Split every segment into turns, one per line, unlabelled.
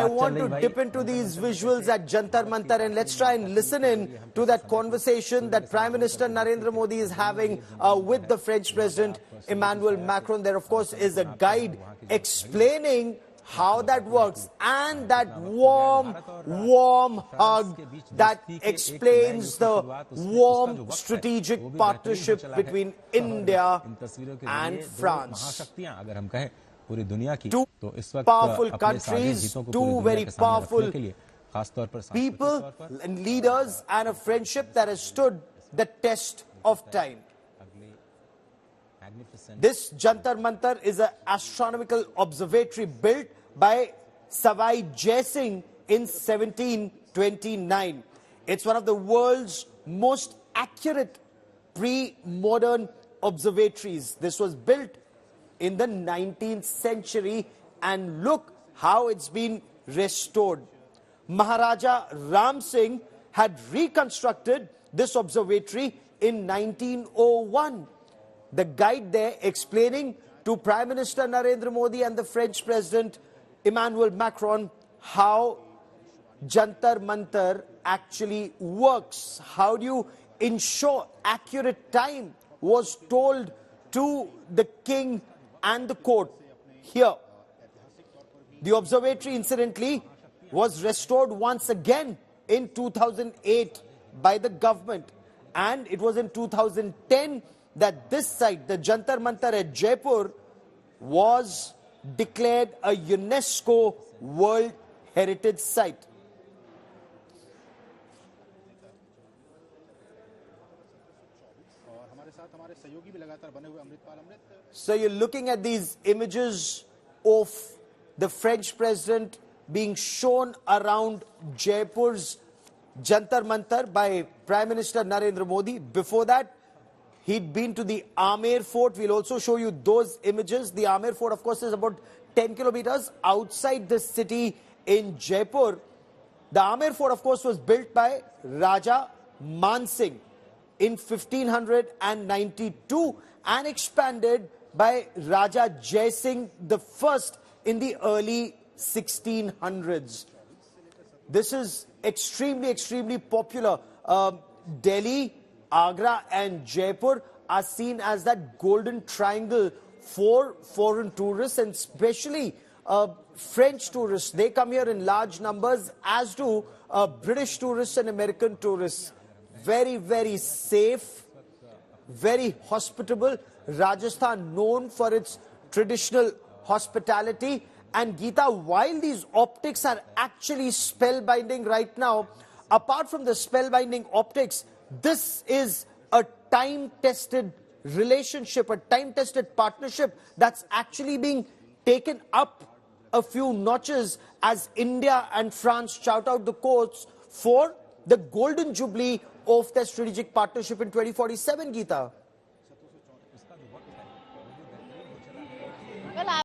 I want to dip into these visuals at Jantar Mantar, and let's try and listen in to that conversation that Prime Minister Narendra Modi is having with the French President Emmanuel Macron. There, of course, is a guide explaining how that works, and that warm hug that explains the warm strategic partnership between India and France. Two powerful countries, two very powerful people and leaders, and a friendship that has stood the test of time. This Jantar Mantar is an astronomical observatory built by Savai Jai Singh in 1729. It's one of the world's most accurate pre-modern observatories. This was built in the 19th century, and look how it's been restored. Maharaja Ram Singh had reconstructed this observatory in 1901. The guide there explaining to Prime Minister Narendra Modi and the French President Emmanuel Macron how Jantar Mantar actually works. How do you ensure accurate time, was told to the king and the court here. The observatory, incidentally, was restored once again in 2008 by the government, and it was in 2010 that this site, the Jantar Mantar at Jaipur, was declared a UNESCO World Heritage Site. So you're looking at these images of the French President being shown around Jaipur's Jantar Mantar by Prime Minister Narendra Modi. Before that, he'd been to the Amer Fort. We'll also show you those images. The Amer Fort, of course, is about 10 kilometers outside the city in Jaipur. The Amer Fort, of course, was built by Raja Man Singh in 1592 and expanded by Raja Jai Singh the First in the early 1600s. This is extremely popular. Delhi, Agra and Jaipur are seen as that golden triangle for foreign tourists, and especially French tourists. They come here in large numbers, as do British tourists and American tourists. Very safe, very hospitable. Rajasthan known for its traditional hospitality. And Geeta, while these optics are actually spellbinding right now, apart from the spellbinding optics, this is a time-tested relationship, a time-tested partnership that's actually being taken up a few notches as India and France shout out the courts for the golden jubilee of their strategic partnership in 2047, Geeta.
Well,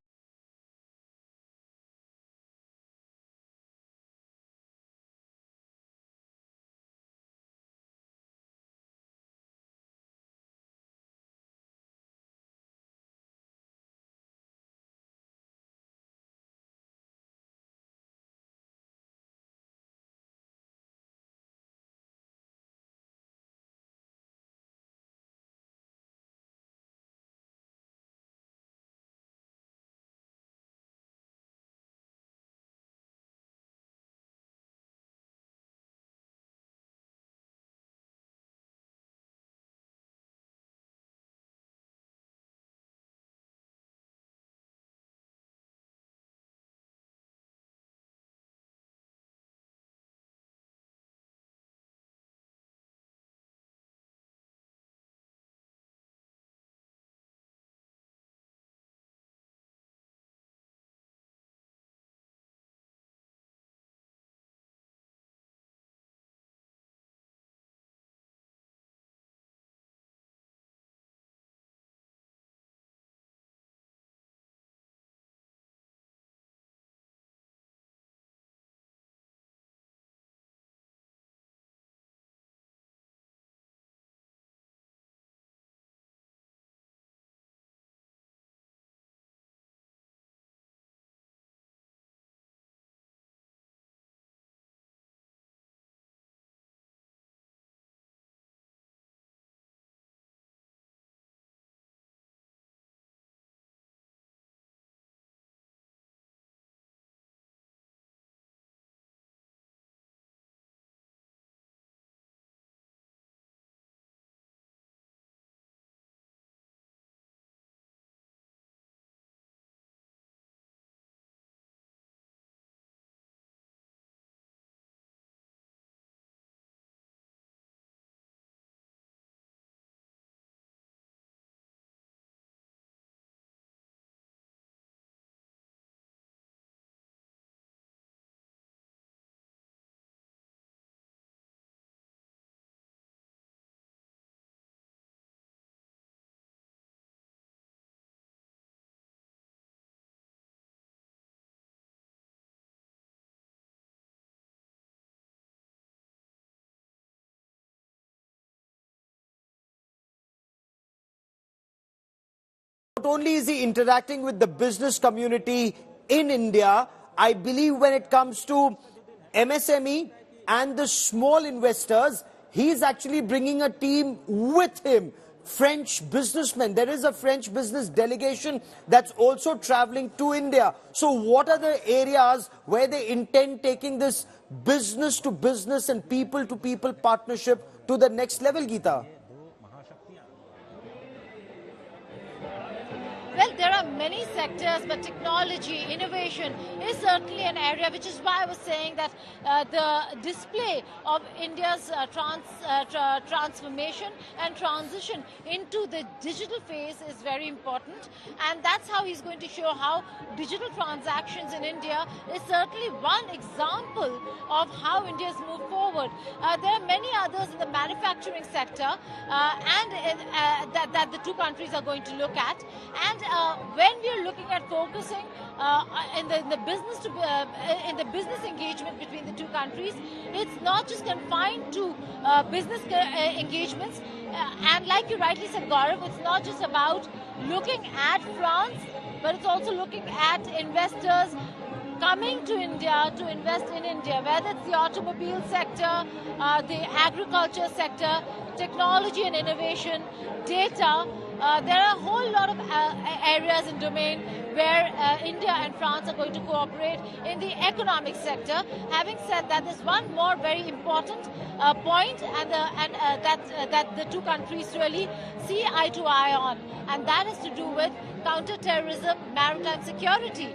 not only is he interacting with the business community in India, I believe when it comes to MSME and the small investors, he's actually bringing a team with him. French businessmen. There is a French business delegation that's also traveling to India. So what are the areas where they intend taking this business to business and people to people partnership to the next level, Geeta?
Well, there are many sectors, but technology, innovation is certainly an area, which is why I was saying that the display of India's transformation and transition into the digital phase is very important. And that's how he's going to show how digital transactions in India is certainly one example of how India has moved forward. There are many others in the manufacturing sector that the two countries are going to look at. And when we are looking at focusing in the business engagement between the two countries, it's not just confined to business engagements. And like you rightly said, Gaurav, it's not just about looking at France, but it's also looking at investors coming to India to invest in India, whether it's the automobile sector, the agriculture sector, technology and innovation, data. There are a whole lot of areas and domain where India and France are going to cooperate in the economic sector. Having said that, there's one more very important point that the two countries really see eye to eye on, and that is to do with counterterrorism, maritime security.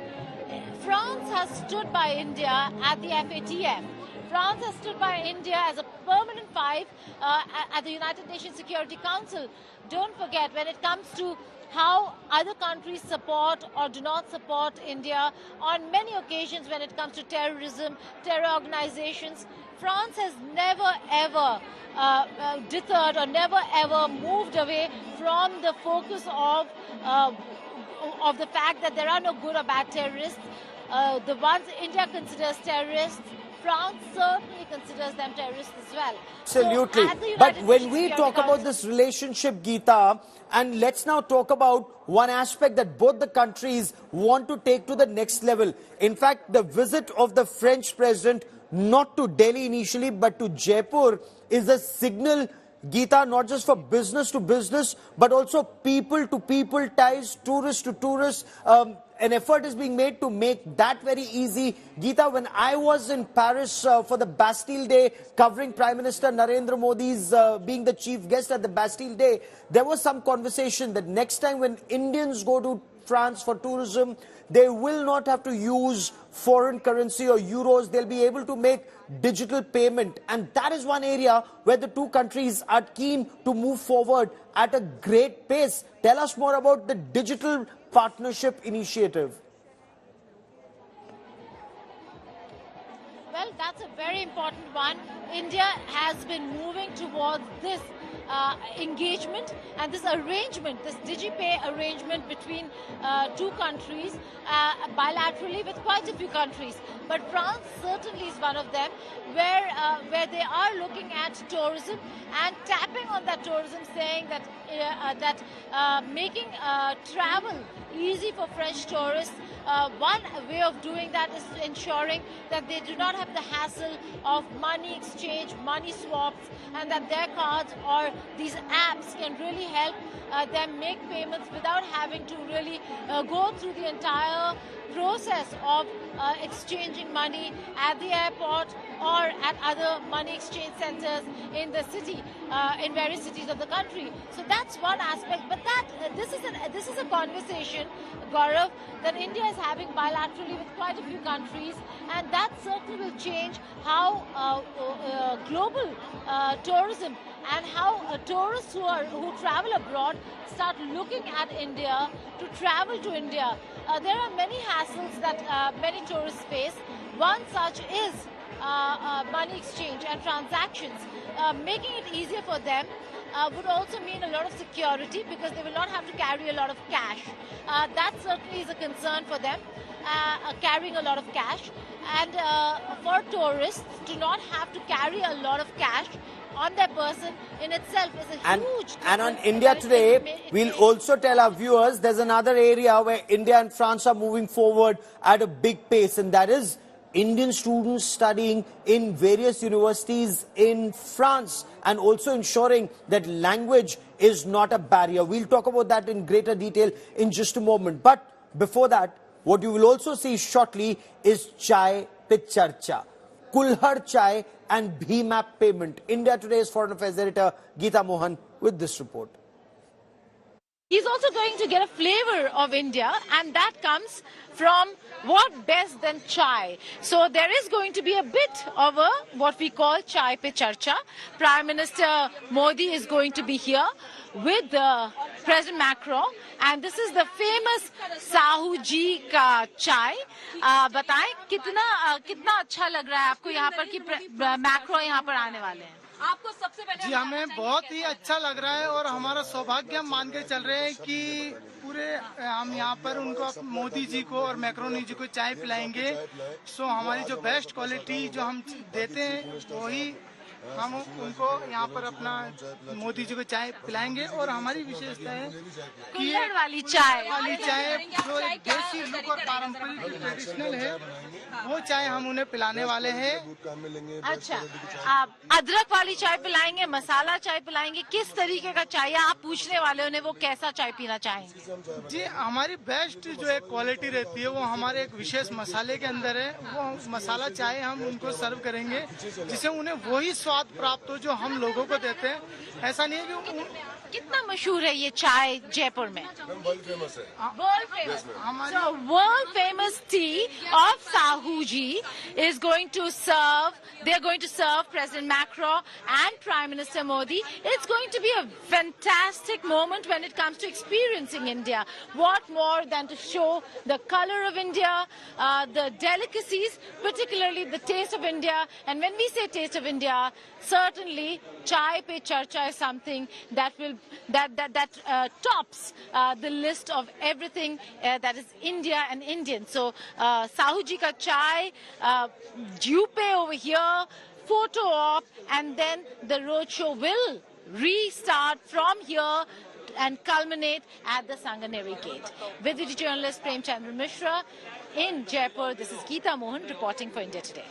France has stood by India at the FATF. France has stood by India as a permanent five at the United Nations Security Council. Don't forget, when it comes to how other countries support or do not support India on many occasions when it comes to terrorism, terror organizations, France has never ever deterred or never ever moved away from the focus of the fact that there are no good or bad terrorists. The ones India considers terrorists, France certainly considers them terrorists as well.
Absolutely.
So,
but when we talk about this relationship, Geeta, and let's now talk about one aspect that both the countries want to take to the next level. In fact, the visit of the French president, not to Delhi initially, but to Jaipur, is a signal, Geeta, not just for business to business, but also people to people ties, tourist to tourist. An effort is being made to make that very easy. Geeta, when I was in Paris for the Bastille Day, covering Prime Minister Narendra Modi's being the chief guest at the Bastille Day, there was some conversation that next time when Indians go to France for tourism, they will not have to use foreign currency or euros. They'll be able to make digital payment. And that is one area where the two countries are keen to move forward at a great pace. Tell us more about the digital partnership initiative.
Well, that's a very important one. India has been moving towards this engagement and this arrangement, this DigiPay arrangement between two countries bilaterally with quite a few countries. But France certainly is one of them where they are looking at tourism and tapping on that tourism, saying that making travel easy for French tourists. One way of doing that is ensuring that they do not have the hassle of money exchange, money swaps, and that their cards or these apps can really help them make payments without having to really go through the entire process of exchanging money at the airport or at other money exchange centers in the city, in various cities of the country. So that's one aspect. But this is a conversation, Gaurav, that India is having bilaterally with quite a few countries, and that certainly will change how global tourism and how tourists who travel abroad start looking at India to travel to India. There are many hassles that many tourists face. One such is money exchange and transactions. Making it easier for them would also mean a lot of security because they will not have to carry a lot of cash. That certainly is a concern for them, carrying a lot of cash. And for tourists to not have to carry a lot of cash on their person in itself is a huge
And on
difference.
India Today,
It
we'll
makes-
also tell our viewers there's another area where India and France are moving forward at a big pace, and that is Indian students studying in various universities in France and also ensuring that language is not a barrier. We'll talk about that in greater detail in just a moment. But before that, what you will also see shortly is Chai Pe Charcha, Kulhar Chai and BHIM payment. India Today's Foreign Affairs editor Geeta Mohan with this report.
He's also going to get a flavor of India, and that comes from what best than chai. So there is going to be a bit of a what we call chai pe charcha. Prime Minister Modi is going to be here with President Macron, and this is the famous Sahu जी का चाय. बताएं कितना अच्छा लग रहा है आपको यहाँ पर कि मैक्रो यहाँ पर आने वाले हैं. आपको सबसे पहले
जी हमें बहुत ही अच्छा लग रहा है और हमारा सौभाग्य हम मान के चल रहे हैं कि पूरे हम यहाँ पर उनको मोदी जी को और मैक्रोनी जी को चाय पिलाएंगे. सो हमारी जो बेस्ट क्वालिटी जो हम देते हैं वही हम उनको यहाँ पर अपना मोदी जी को चाय पिलाएंगे. और हमारी विशेषता है कि ये
वाली चाय
जो देसी लुक और पारंपरिक ट्रेडिशनल है वो चाय हम उन्हें पिलाने वाले हैं.
अच्छा, आप अदरक वाली चाय पिलाएंगे, मसाला चाय पिलाएंगे, किस तरीके का चाय आप पूछने वाले उन्हें वो कैसा चाय पीना चाहेंगे?
जी हमारी बेस्ट जो एक क्वालिटी रहती है वो हमारे एक विशेष मसाले के अंदर है. वो मसाला चाय हम उनको सर्व करेंगे जिससे उन्हें वही स्वाद प्राप्त हो जो हम लोगों को देते हैं. ऐसा नहीं है कि
कितना मशहूर है ये चाय जयपुर में?
वर्ल्ड फेमस है.
World famous. So world famous tea of Sahu ji is going to serve. They are going to serve President Macron and Prime Minister Modi. It's going to be a fantastic moment when it comes to experiencing India. What more than to show the color of India, the delicacies, particularly the taste of India. And when we say taste of India, certainly chai pe charcha is something that will tops the list of everything that is India and Indian. So Sahu ji ka chai, jupe over here, photo op, and then the roadshow will restart from here and culminate at the Sanganeri Gate. With the journalist Prem Chandra Mishra in Jaipur, this is Geeta Mohan reporting for India Today.